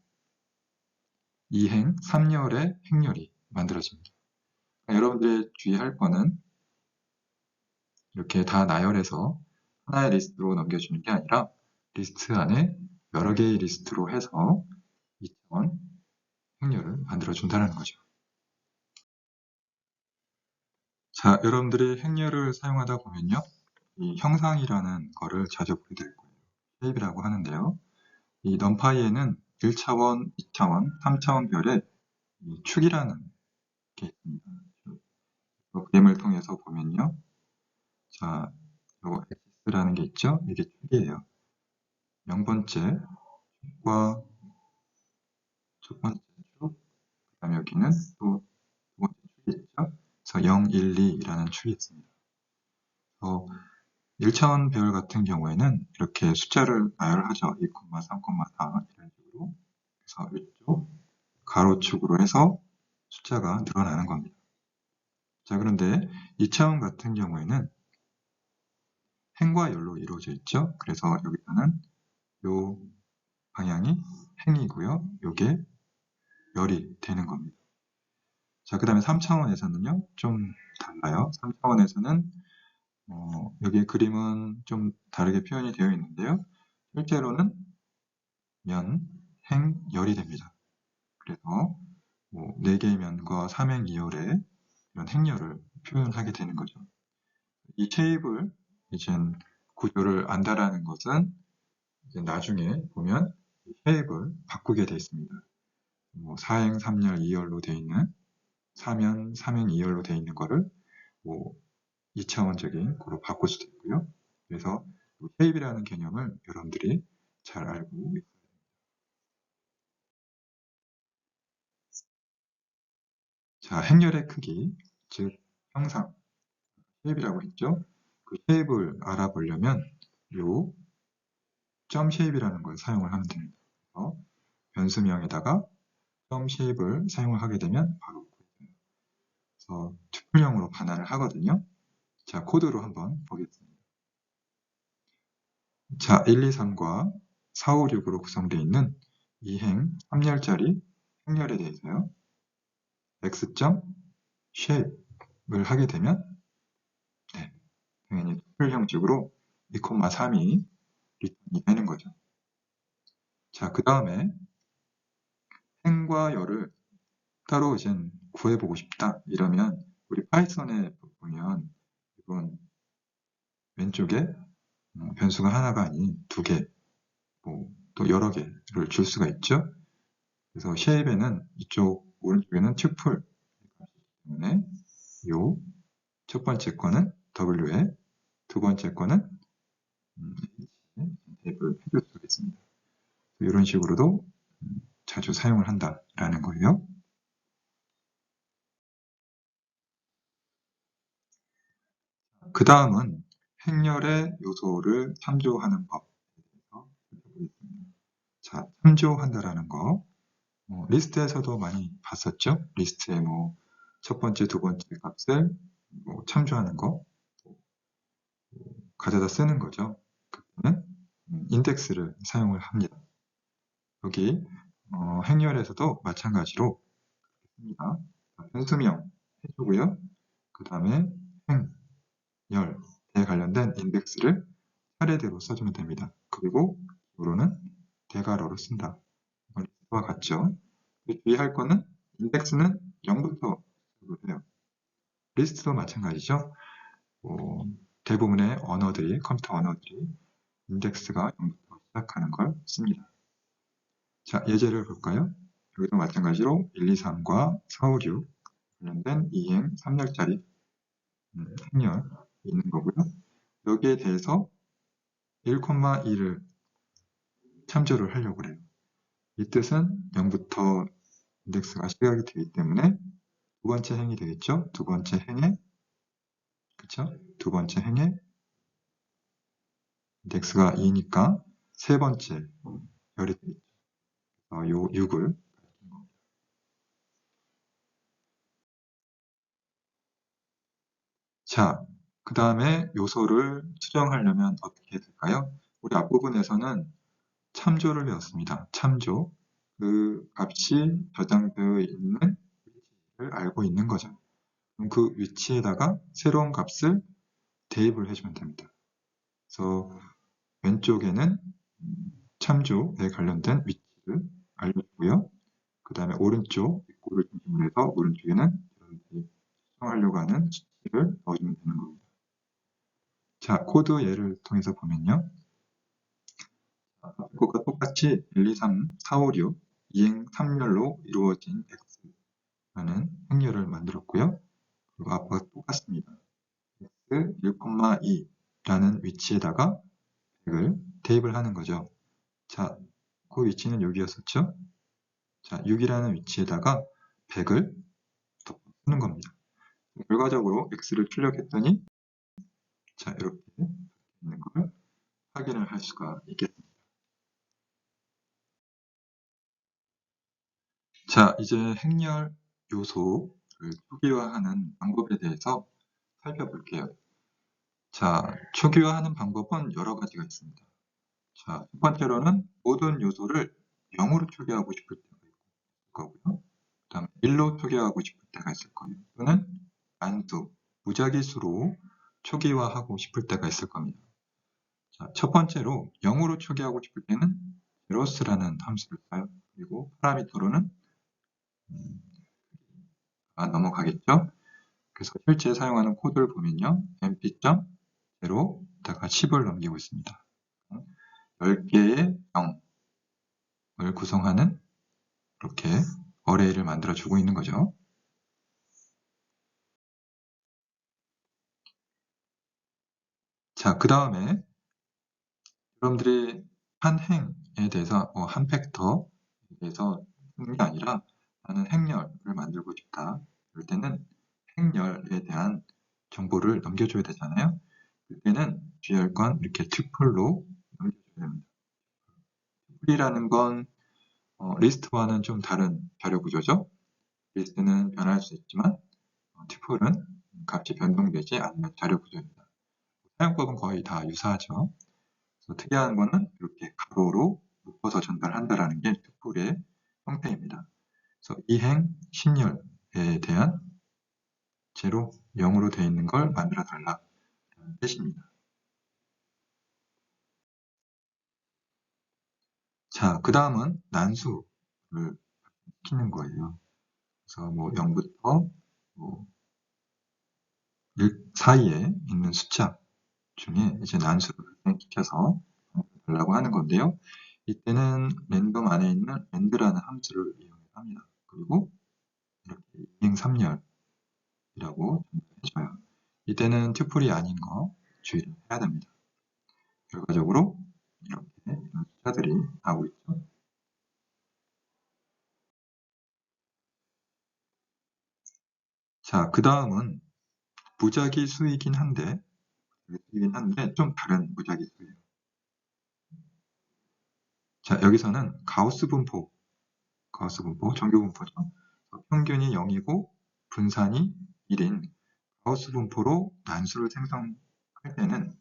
Speaker 2: 2행, 3열의 행렬이 만들어집니다. 그러니까 여러분들이 주의할 거는 이렇게 다 나열해서 하나의 리스트로 넘겨주는 게 아니라 리스트 안에 여러 개의 리스트로 해서 2차원 행렬을 만들어준다는 거죠. 자, 여러분들이 행렬을 사용하다 보면요. 이 형상이라는 거를 자주 보게 될 거예요. 쉐입이라고 하는데요. 이 numpy에는 1차원, 2차원, 3차원 별의 이 축이라는 게 있습니다. 그림을 통해서 보면요. 자, 요 x라는 게 있죠? 이게 축이에요. 0번째 축과 첫 번째 축, 그 다음에 여기는 또 두 번째 축이 있죠? 그래서 0, 1, 2라는 축이 있습니다. 1차원 별 같은 경우에는 이렇게 숫자를 나열하죠. 2, 3, 4 이런 식으로. 그래서 이쪽 가로축으로 해서 숫자가 늘어나는 겁니다. 자, 그런데 2차원 같은 경우에는 행과 열로 이루어져 있죠. 그래서 여기서는 요 방향이 행이고요. 요게 열이 되는 겁니다. 자, 그 다음에 3차원에서는요, 좀 달라요. 3차원에서는 여기 그림은 좀 다르게 표현이 되어 있는데요. 실제로는 면, 행, 열이 됩니다. 그래서 4개의 면과 삼행 이열의 이런 행열을 표현하게 되는 거죠. 이 쉐입을 이젠 구조를 안다라는 것은 이제 나중에 보면 쉐입을 바꾸게 되어 있습니다. 4행, 3열, 2열로 되어 있는 3면, 3행, 2열로 되어 있는 거를 2차원적인 거로 바꿀 수도 있고요. 그래서 쉐입이라는 개념을 여러분들이 잘 알고 있어요. 자, 행렬의 크기, 즉 형상, 쉐입이라고 했죠. 그 쉐입을 알아보려면 요 점 쉐입이라는 걸 사용을 하면 됩니다. 그래서 변수명에다가 점 쉐입을 사용을 하게 되면 바로 그래서 투플형으로 반환을 하거든요. 자, 코드로 한번 보겠습니다. 자, 1, 2, 3과 4, 5, 6으로 구성되어 있는 이행 3열짜리 행렬에 대해서요. x.shape을 하게 되면 당연히 투플 형식으로 2,3이 리턴이 되는 거죠. 자, 그 다음에 행과 열을 따로 이제 구해보고 싶다 이러면 우리 파이썬에 보면 이건 왼쪽에 변수가 하나가 아닌 2개, 또 여러 개를 줄 수가 있죠. 그래서 쉐입에는 이쪽 오른쪽에는 튜플 때문에 요 첫 번째 거는 W에 두 번째 거는 탭을 해줄 수가 있습니다. 이런 식으로도 자주 사용을 한다라는 거예요. 그 다음은 행렬의 요소를 참조하는 법에 대해서 살펴보겠습니다. 자, 참조한다라는 거 리스트에서도 많이 봤었죠. 리스트에 첫 번째, 두 번째 값을 참조하는 거 가져다 쓰는 거죠. 그때는 인덱스를 사용을 합니다. 여기 행렬에서도 마찬가지로 합니다. 변수명 해주고요. 그 다음에 행, 열에 관련된 인덱스를 차례대로 써주면 됩니다. 그리고 으로는 대괄호로 쓴다. 리스트와 같죠. 주의할 거는 인덱스는 0부터 해요. 리스트도 마찬가지죠. 대부분의 언어들이, 컴퓨터 언어들이 인덱스가 0부터 시작하는 걸 씁니다. 자, 예제를 볼까요? 여기도 마찬가지로 1, 2, 3과 4, 5, 6 관련된 2행 3열짜리 행렬이 있는 거고요. 여기에 대해서 1,2를 참조를 하려고 그래요. 이 뜻은 0부터 인덱스가 시작이 되기 때문에 두 번째 행이 되겠죠? 두 번째 행에, 그쵸? 두 번째 행에 인덱스가 2니까 세 번째 열이 되겠죠. 요 6을 자, 그 다음에 요소를 수정하려면 어떻게 될까요? 우리 앞부분에서는 참조를 배웠습니다. 참조. 그 값이 저장되어 있는 위치를 알고 있는 거죠. 그럼 그 위치에다가 새로운 값을 대입을 해주면 됩니다. 그래서 왼쪽에는 참조에 관련된 위치를 알려주고요. 그 다음에 오른쪽 입구를 중심으로 해서 오른쪽에는 수정하려고 하는 수치를 넣어주면 되는 겁니다. 자, 코드 예를 통해서 보면요. 그것과 똑같이 1, 2, 3, 4, 5, 6 이행 3열로 이루어진 x라는 행렬을 만들었고요. 그리고 앞과 똑같습니다. x 1,2라는 위치에다가 100을 대입을 하는 거죠. 자, 그 위치는 여기였었죠. 자, 6이라는 위치에다가 100을 쓰는 겁니다. 결과적으로 x를 출력했더니 자, 이렇게 있는 걸 확인을 할 수가 있겠습니다. 자, 이제 행렬 요소를 초기화하는 방법에 대해서 살펴볼게요. 자, 초기화하는 방법은 여러 가지가 있습니다. 자, 첫 번째로는 모든 요소를 0으로 초기화하고 싶을 때가 있을 거고요. 그 다음에 1로 초기화하고 싶을 때가 있을 거예요. 또는 단수, 무작위수로 초기화하고 싶을 때가 있을 겁니다. 자, 첫 번째로 0으로 초기화하고 싶을 때는 zeroes라는 함수를 써요. 그리고 파라미터로는 넘어가겠죠. 그래서 실제 사용하는 코드를 보면요. mp.0다가 10을 넘기고 있습니다. 10개의 0을 구성하는 이렇게 어레이를 만들어주고 있는 거죠. 자, 그 다음에 여러분들이 한 행에 대해서 한 팩터에 대해서 하는 게 아니라 나는 행렬을 만들고 싶다. 그럴 때는 행렬에 대한 정보를 넘겨줘야 되잖아요. 그때는 GR건 이렇게 튜플로 넘겨줘야 됩니다. 튜플이라는 건 리스트와는 좀 다른 자료 구조죠. 리스트는 변할 수 있지만 튜플은 값이 변동되지 않는 자료 구조입니다. 사용법은 거의 다 유사하죠. 그래서 특이한 거는 이렇게 가로로 묶어서 전달한다라는 게 튜플의 형태입니다. 그래서 이행 신열에 대한 제로 0으로 되어 있는 걸 만들어 달라는 뜻입니다. 자, 그 다음은 난수를 시키는 거예요. 그래서 뭐 0부터 뭐 1 사이에 있는 숫자 중에 이제 난수를 발생시켜서 달라고 하는 건데요. 이때는 랜덤 안에 있는 AND라는 함수를 이용합니다. 그리고 이렇게 이행 3열이라고 해줘요. 이때는 튜플이 아닌 거 주의를 해야 됩니다. 결과적으로 이렇게 이런 숫자들이 나오고 있죠. 자, 그 다음은 무작위 수이긴 한데 좀 다른 무작위 수예요. 자, 여기서는 가우스 분포, 정규 분포죠. 평균이 0이고 분산이 1인 가우스 분포로 난수를 생성할 때는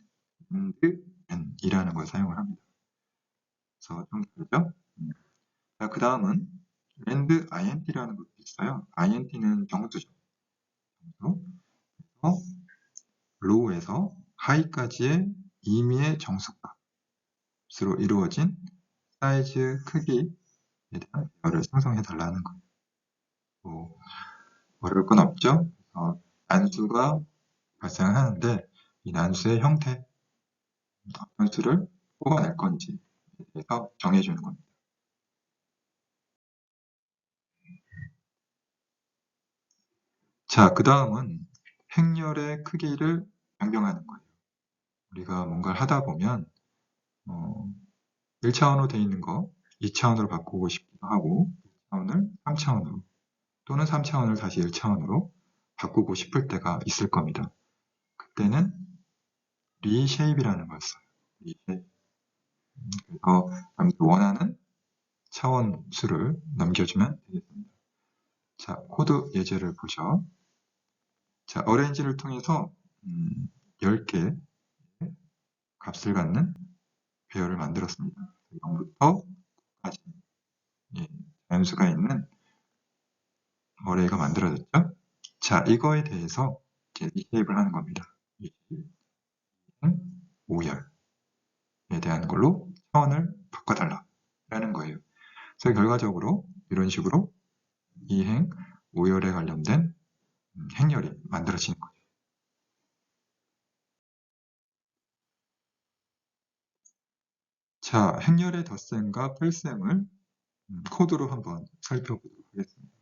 Speaker 2: n이라는 걸 사용을 합니다. 그래서 좀 다르죠? 자, 그 다음은 rand int라는 것도 있어요. int는 정수죠. 그래서 low에서 high까지의 임의의 정수값으로 이루어진 사이즈 크기에 대한 배열을 생성해 달라는 거예요. 뭐 어려울 건 없죠. 난수가 발생하는데 이 난수의 형태, 어떤 수를 뽑아낼 건지에 대해서 정해주는 겁니다. 자, 그 다음은 행렬의 크기를 변경하는 거예요. 우리가 뭔가를 하다 보면 1차원으로 되어 있는 거 2차원으로 바꾸고 싶기도 하고 2차원을 3차원으로 또는 3차원을 다시 1차원으로 바꾸고 싶을 때가 있을 겁니다. 그때는 reshape이라는 걸 써요. reshape. 그래서 원하는 차원 수를 넘겨주면 되겠습니다. 자, 코드 예제를 보죠. 자, 어레인지를 통해서 10개 값을 갖는 배열을 만들었습니다. 0부터 9까지 자연수가 있는 어레이가 만들어졌죠. 자, 이거에 대해서 이제 리쉐입을 하는 겁니다. 5열에 대한 걸로 차원을 바꿔달라라는 거예요. 그래서 결과적으로 이런 식으로 이행 5열에 관련된 행렬이 만들어지는 거죠. 행렬의 덧셈과 뺄셈을 코드로 한번 살펴보도록 하겠습니다.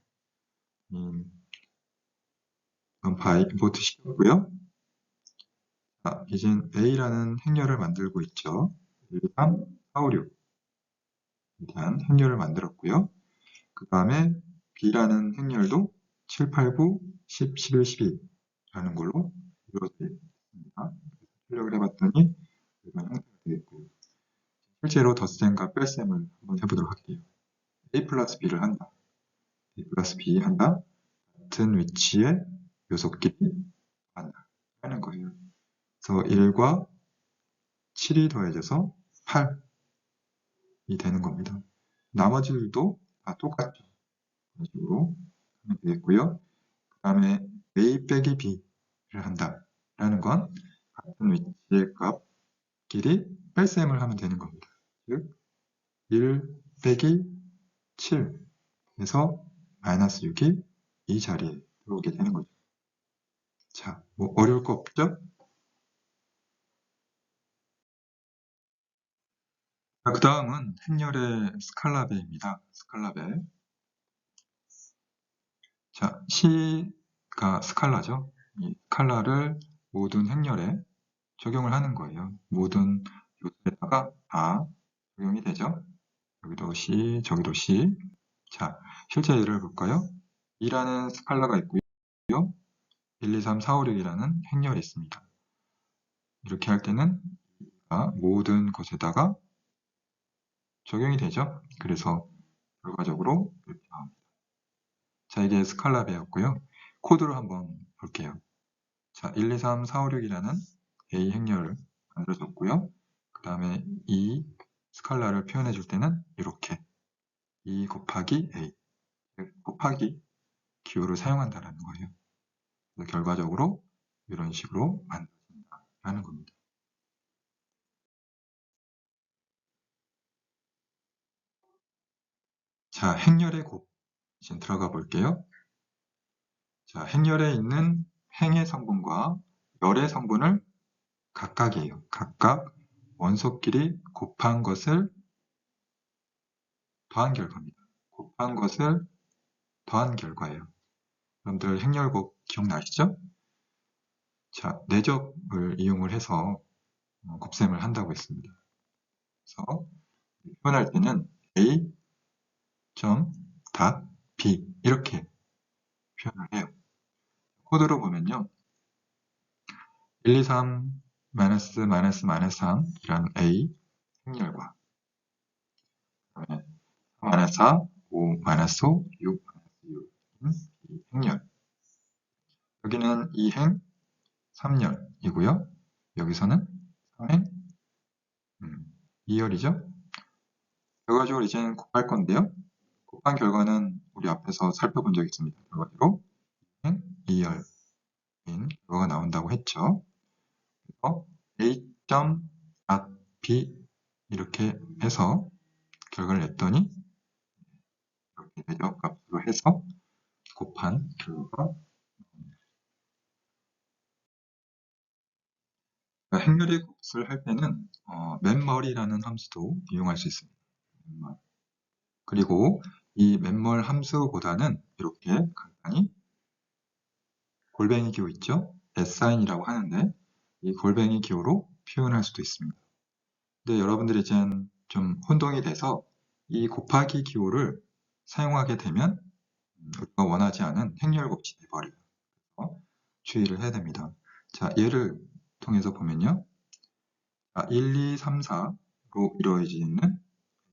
Speaker 2: 이건 바이 임포트 시켰고요. 자, 이젠 A라는 행렬을 만들고 있죠. 1, 2, 3, 4, 5, 6. 일단 행렬을 만들었고요. 그 다음에 B라는 행렬도 7, 8, 9, 10, 11, 12라는 걸로 이루어져 있습니다. 출력을 해봤더니 이런 형태가 되겠고요. 실제로 덧셈과 뺄셈을 한번 해보도록 할게요. A 플러스 B를 한다. A 플러스 B 한다. 같은 위치에 요소끼리 한다. 하는 거예요. 그래서 1과 7이 더해져서 8이 되는 겁니다. 나머지들도 다 똑같죠. 이런 식으로 하면 되겠고요. 그 다음에 A 빼기 B를 한다. 라는 건 같은 위치의 값끼리 뺄셈을 하면 되는 겁니다. 즉, 1 빼기 7에서 마이너스 6이 이 자리에 들어오게 되는 거죠. 자, 뭐 어려울 거 없죠? 그 다음은 행렬의 스칼라배입니다. 스칼라배. 자, C가 스칼라죠. 이 스칼라를 모든 행렬에 적용을 하는 거예요. 모든 요소에다가 다 적용이 되죠. 여기도 C, 저기도 C. 자, 실제 예를 볼까요? 2라는 스칼라가 있고요. 1, 2, 3, 4, 5, 6이라는 행렬이 있습니다. 이렇게 할 때는 모든 것에다가 적용이 되죠. 그래서 결과적으로 이렇게 나옵니다. 자, 이게 스칼라 배였고요. 코드로 한번 볼게요. 자, 1, 2, 3, 4, 5, 6이라는 A 행렬을 만들어줬고요. 그 다음에 이 스칼라를 표현해 줄 때는 이렇게 2 곱하기 A 곱하기 기호를 사용한다는 거예요. 그래서 결과적으로 이런 식으로 만들어진다라는 겁니다. 자, 행렬의 곱 이제 들어가 볼게요. 자, 행렬에 있는 행의 성분과 열의 성분을 각각이에요. 각각 원소끼리 곱한 것을 더한 결과입니다. 곱한 것을 더한 결과예요. 여러분들 행렬곱 기억나시죠? 자, 내접을 이용을 해서 곱셈을 한다고 했습니다. 그래서 표현할 때는 A 닷 B 이렇게 표현을 해요. 코드로 보면요. 1, 2, 3, 마이너스, 마이너스, 마이너스 3 이란 A 행렬과 그다음에 3, 마이너스 4, 5, 마이너스 5, 6, 마이너스 6인 행렬. 여기는 2행 3열이고요. 여기서는 3행 2열이죠. 결과적으로 이제는 곱할 건데요. 곱한 결과는 우리 앞에서 살펴본 적이 있습니다. 결과적으로 2행 2열인 결과가 나온다고 했죠. 그래서 A.B 이렇게 해서 결과를 냈더니 이렇게 되죠. 값으로 해서 곱한 결과가 행렬의 곱을 할 때는 맨머리라는 함수도 이용할 수 있습니다. 맨멀. 그리고 이 맨멀 함수보다는 이렇게 간단히 골뱅이 기호 있죠? S사인이라고 하는데 이 골뱅이 기호로 표현할 수도 있습니다. 근데 여러분들이 이젠 좀 혼동이 돼서 이 곱하기 기호를 사용하게 되면 우리가 원하지 않은 행렬곱이 돼버려요. 그래서 주의를 해야 됩니다. 자, 예를 통해서 보면요. 1, 2, 3, 4로 이루어지는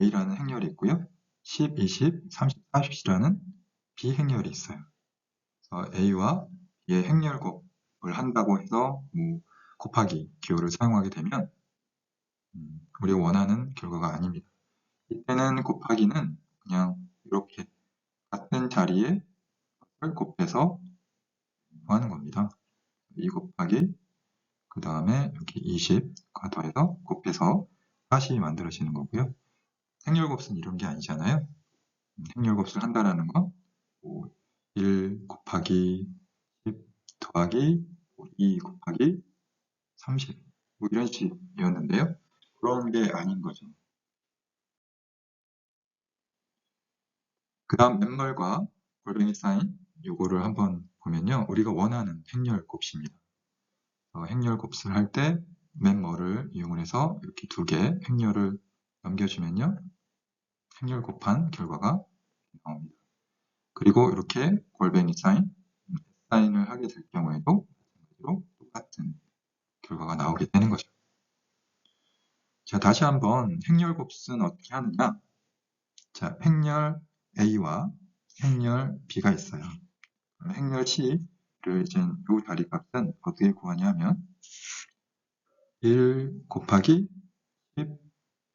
Speaker 2: A라는 행렬이 있고요. 10, 20, 30, 40이라는 B 행렬이 있어요. 그래서 A와 B의 행렬곱을 한다고 해서 곱하기 기호를 사용하게 되면 우리가 원하는 결과가 아닙니다. 이때는 곱하기는 그냥 이렇게 같은 자리에 곱해서 더하는 겁니다. 2 곱하기 그 다음에 여기 20과 더해서 곱해서 다시 만들어지는 거고요. 행렬곱은 이런 게 아니잖아요. 행렬곱을 한다라는 건 1 곱하기 10 더하기 2 곱하기 30 이런 식이었는데요. 그런 게 아닌 거죠. 그 다음 맨멀과 골뱅이 사인 요거를 한번 보면요. 우리가 원하는 행렬 곱수입니다. 행렬 곱수를 할 때 맨멀을 이용해서 이렇게 두 개 행렬을 넘겨주면요. 행렬 곱한 결과가 나옵니다. 그리고 이렇게 골뱅이 사인을 하게 될 경우에도 마찬가지로 똑같은 결과가 나오게 되는 거죠. 자, 다시 한번 행렬 곱수는 어떻게 하느냐? 자, 행렬 A와 행렬 B가 있어요. 행렬 C를 이제 요 자리 값은 어떻게 구하냐면 1 곱하기 10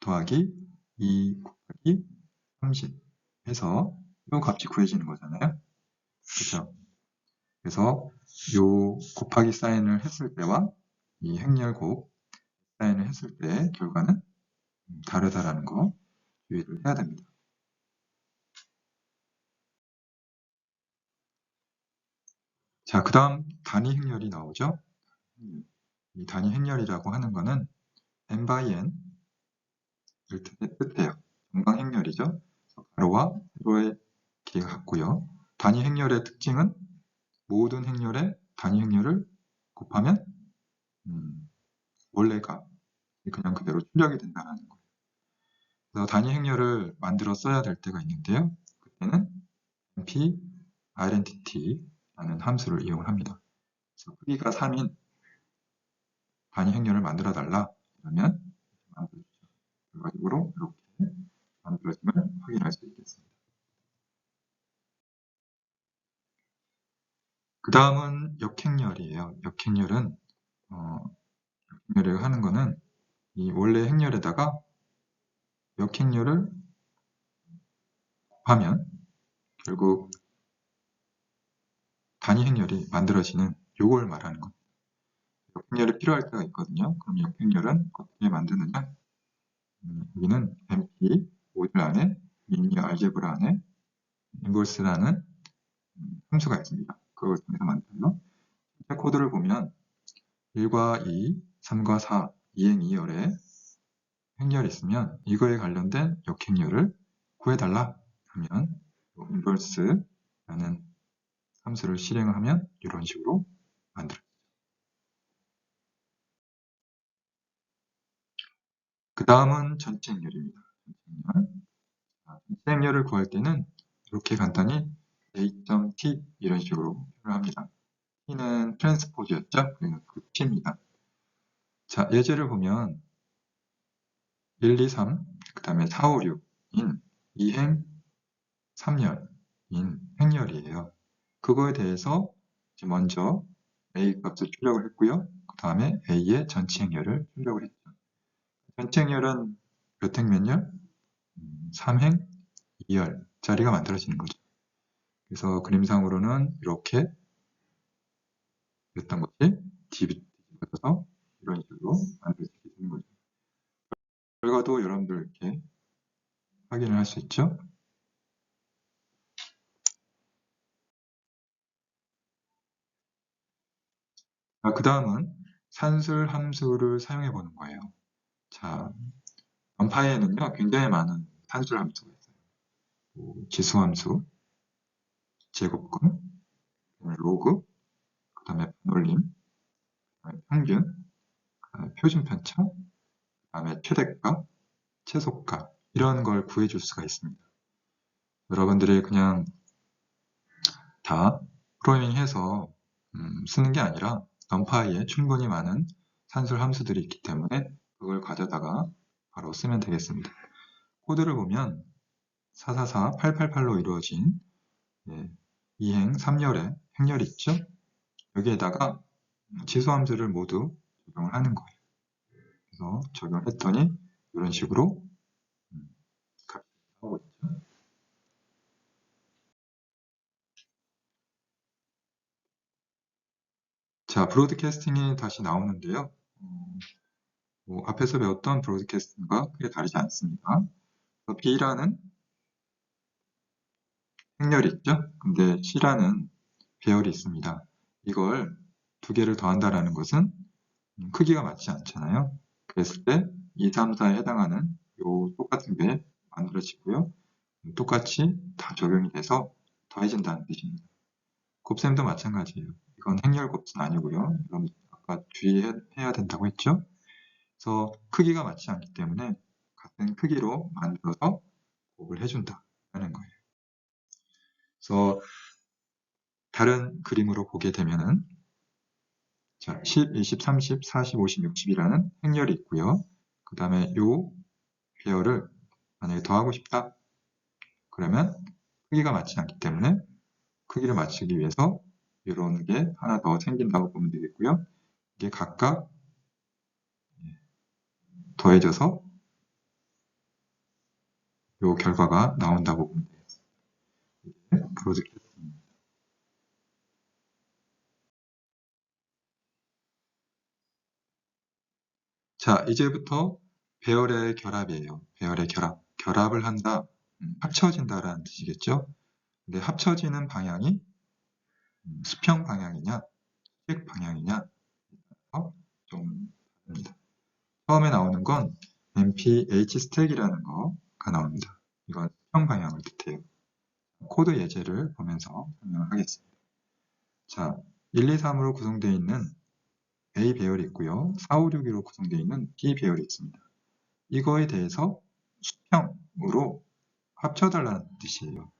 Speaker 2: 더하기 2 곱하기 30 해서 요 값이 구해지는 거잖아요. 그렇죠? 그래서 요 곱하기 사인을 했을 때와 이 행렬 곱 사인을 했을 때 결과는 다르다라는 거 주의를 해야 됩니다. 자, 그 다음 단위 행렬이 나오죠. 이 단위 행렬이라고 하는 거는 n by n을 뜻해요. 정강 행렬이죠. 가로와 세로의 길이가 같고요. 단위 행렬의 특징은 모든 행렬의 단위 행렬을 곱하면 원래가 그냥 그대로 출력이 된다는 거예요. 그래서 단위 행렬을 만들어 써야 될 때가 있는데요. 그때는 np identity라는 함수를 이용을 합니다. 그래서 크기가 3인 단위 행렬을 만들어 달라 그러면 만들어주죠. 결과적으로 이렇게 만들어짐을 확인할 수 있겠습니다. 그 다음은 역행렬이에요. 역행렬은 역행렬을 하는 거는 이 원래 행렬에다가 역행렬을 곱하면 결국 단위 행렬이 만들어지는 요걸 말하는 겁니다. 역행렬이 필요할 때가 있거든요. 그럼 역행렬은 어떻게 만드느냐? 여기는 MP 모듈 안에 리니어 알제브라 안에 인버스라는 함수가 있습니다. 그걸 통해서 만들어요. 코드를 보면 1과 2, 3과 4, 2행 2열에 행렬이 있으면 이거에 관련된 역행렬을 구해달라 하면 inverse라는 함수를 실행하면 이런 식으로 만들어요. 그 다음은 전체 행렬입니다. 전체 행렬을 구할 때는 이렇게 간단히 a.t 이런 식으로 표현을 합니다. t는 트랜스포즈였죠? 그 t입니다. 자, 예제를 보면 1, 2, 3, 그 다음에 4, 5, 6인 2행 3열인 행렬이에요. 그거에 대해서 먼저 A 값을 출력을 했고요. 그 다음에 A의 전체 행렬을 출력을 했죠. 전체 행렬은 몇 행 몇 열? 3행 2열짜리가 만들어지는 거죠. 그래서 그림상으로는 이렇게 됐던 것이 뒤집어져서 이런 식으로 만들어지게 되는 거죠. 결과도 여러분들 이렇게 확인을 할 수 있죠. 그 다음은 산술 함수를 사용해 보는 거예요. 자, 언파이에는요, 굉장히 많은 산술 함수가 있어요. 지수 함수, 제곱근, 로그, 그 다음에 반올림, 그 다음에 평균, 그 다음에 표준 편차, 그 다음에 최대값, 최소값 이런 걸 구해줄 수가 있습니다. 여러분들이 그냥 다 프로그래밍해서 쓰는 게 아니라 numpy에 충분히 많은 산술 함수들이 있기 때문에 그걸 가져다가 바로 쓰면 되겠습니다. 코드를 보면 444, 888로 이루어진 2행 3열의 행렬이 있죠. 여기에다가 지수 함수를 모두 적용을 하는 거예요. 그래서 적용했더니 이런 식으로 값이 나오고 있죠. 자, 브로드캐스팅이 다시 나오는데요. 앞에서 배웠던 브로드캐스팅과 크게 다르지 않습니다. B라는 행렬이 있죠. 근데 C라는 배열이 있습니다. 이걸 두 개를 더한다라는 것은 크기가 맞지 않잖아요. 그랬을 때 2, 3, 4에 해당하는 요 똑같은 게 만들어지고요. 똑같이 다 적용이 돼서 더해진다는 뜻입니다. 곱셈도 마찬가지예요. 이건 행렬 곱셈 아니고요. 이건 아까 주의해야 된다고 했죠. 그래서 크기가 맞지 않기 때문에 같은 크기로 만들어서 곱을 해준다는 거예요. 그래서 다른 그림으로 보게 되면은 자, 10, 20, 30, 40, 50, 60이라는 행렬이 있고요. 그 다음에 요 배열을 만약에 더하고 싶다. 그러면 크기가 맞지 않기 때문에 크기를 맞추기 위해서 이런 게 하나 더 생긴다고 보면 되겠고요. 이게 각각 더해져서 요 결과가 나온다고 보면 되겠습니다. 프로젝트. 자, 이제부터 배열의 결합이에요. 배열의 결합. 결합을 한다, 합쳐진다라는 뜻이겠죠. 근데 합쳐지는 방향이 수평 방향이냐, 수직 방향이냐, 좀 다릅니다. 처음에 나오는 건 MPH 스택이라는 거가 나옵니다. 이건 수평 방향을 뜻해요. 코드 예제를 보면서 설명을 하겠습니다. 자, 1, 2, 3으로 구성되어 있는 A 배열이 있고요. 4, 5, 6으로 구성되어 있는 B 배열이 있습니다. 이거에 대해서 수평으로 합쳐달라는 뜻이에요.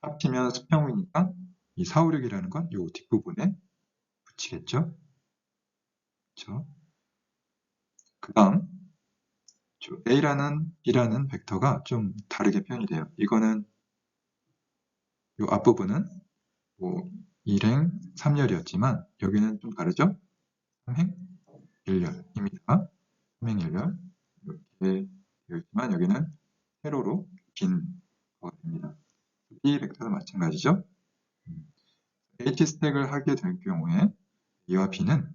Speaker 2: 합치면 수평이니까 이 4, 5, 6이라는 건 이 뒷부분에 붙이겠죠. 그렇죠? 그 다음 A라는 B라는 벡터가 좀 다르게 표현이 돼요. 이거는 이 앞부분은 뭐 1행 3열이었지만 여기는 좀 다르죠? 3행 1열입니다. 3행 1열 이렇게 되어 있지만 여기는 세로로 긴 거가 됩니다. B 벡터도 마찬가지죠. H 스택을 하게 될 경우에 A와 B는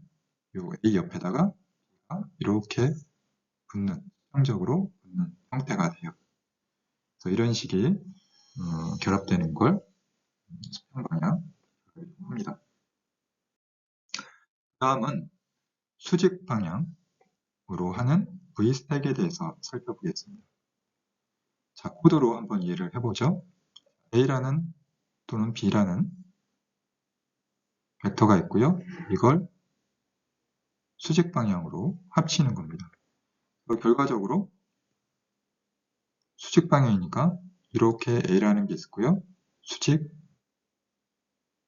Speaker 2: 이 A 옆에다가 이렇게 붙는, 수평적으로 붙는 형태가 돼요. 그래서 이런 식이 결합되는 걸 수평 방향 합니다. 다음은 수직 방향으로 하는 V 스택에 대해서 살펴보겠습니다. 자, 코드로 한번 이해를 해보죠. A라는 또는 B라는 벡터가 있고요. 이걸 수직 방향으로 합치는 겁니다. 결과적으로 수직 방향이니까 이렇게 A라는 게 있고요. 수직,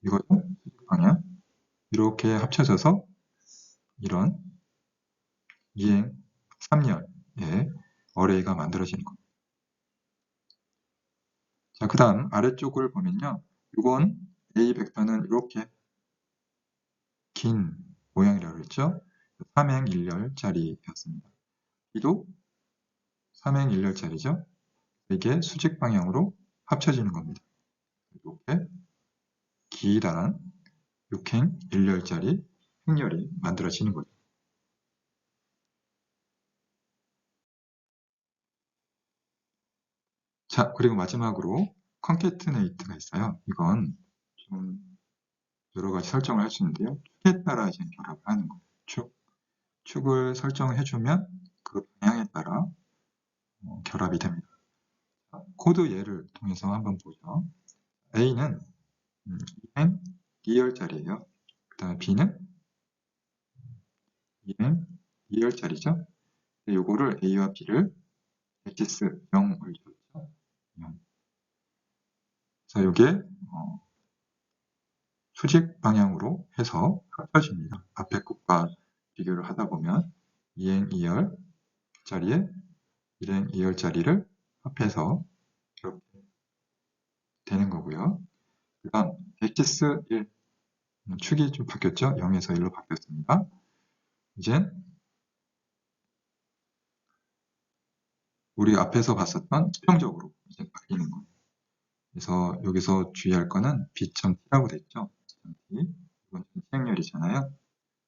Speaker 2: 이것도 수직 방향. 이렇게 합쳐져서 이런 2행 3열의 어레이가 만들어지는 겁니다. 자, 그 다음 아래쪽을 보면요. 이건 A 벡터는 이렇게 긴 모양이라고 했죠. 3행 1열짜리였습니다. B도 3행 1열짜리죠. 이게 수직 방향으로 합쳐지는 겁니다. 이렇게 기다란 6행 1열짜리 행렬이 만들어지는 거죠. 자, 그리고 마지막으로 컨캐트네이트가 있어요. 이건 좀 여러 가지 설정을 할 수 있는데요. 축에 따라 이제 결합을 하는 거예요. 축을 설정해주면 그 방향에 따라 결합이 됩니다. 코드 예를 통해서 한번 보죠. A는 2행 2열짜리예요. 그 다음에 B는 2행 2열짜리죠. 요거를 A와 B를 x 0을 줬죠. 0. 그래서 이게 수직 방향으로 해서 합쳐집니다. 앞에 것과 비교를 하다 보면 2행 2열짜리에 1행 2열짜리를 합해서 이렇게 되는 거고요. 그 다음 x1 축이 좀 바뀌었죠. 0에서 1로 바뀌었습니다. 이젠 우리 앞에서 봤었던 수평적으로 이제 바뀌는 거예요. 그래서 여기서 주의할 거는 B.T라고 됐죠. B.T. 이건 시행렬이잖아요.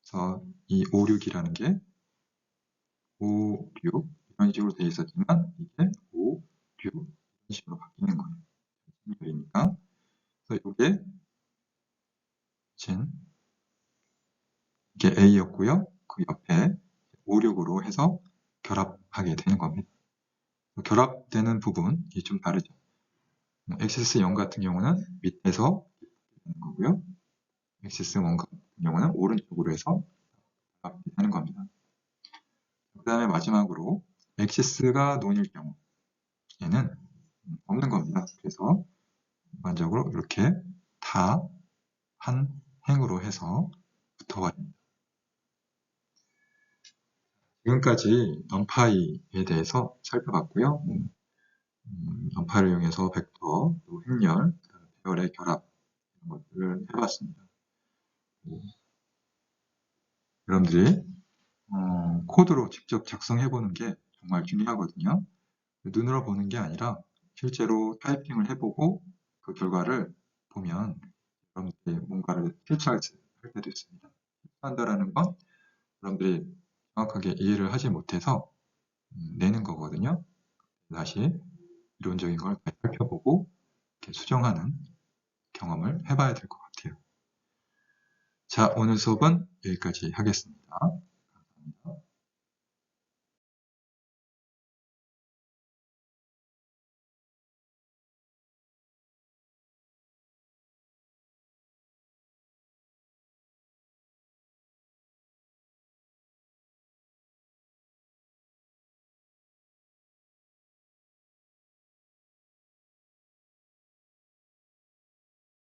Speaker 2: 그래서 이 5, 6이라는 게 5, 6 이런 식으로 되어 있었지만 이게 5, 6 이런 식으로 바뀌는 거예요. 시행렬이니까. 그래서 이게 이게 A였고요. 그 옆에 5, 6으로 해서 결합하게 되는 겁니다. 결합되는 부분이 좀 다르죠. 엑시스 0 같은 경우는 밑에서 되는 거고요. 엑시스 1 같은 경우는 오른쪽으로 해서 되는 겁니다. 그 다음에 마지막으로 엑시스가 논일 경우 얘는 없는 겁니다. 그래서 일반적으로 이렇게 다 한 행으로 해서 붙어버립니다. 지금까지 numpy에 대해서 살펴봤고요. numpy를 이용해서 벡터, 또 행렬, 배열의 결합 이런 것들을 해봤습니다. 여러분들이 코드로 직접 작성해보는 게 정말 중요하거든요. 눈으로 보는 게 아니라 실제로 타이핑을 해보고 그 결과를 보면 여러분들이 뭔가를 실천할 때도 있습니다. 실천한다라는 건 여러분들이 정확하게 이해를 하지 못해서 내는 거거든요. 다시 이론적인 걸 살펴보고 이렇게 수정하는 경험을 해봐야 될 것 같아요. 자, 오늘 수업은 여기까지 하겠습니다.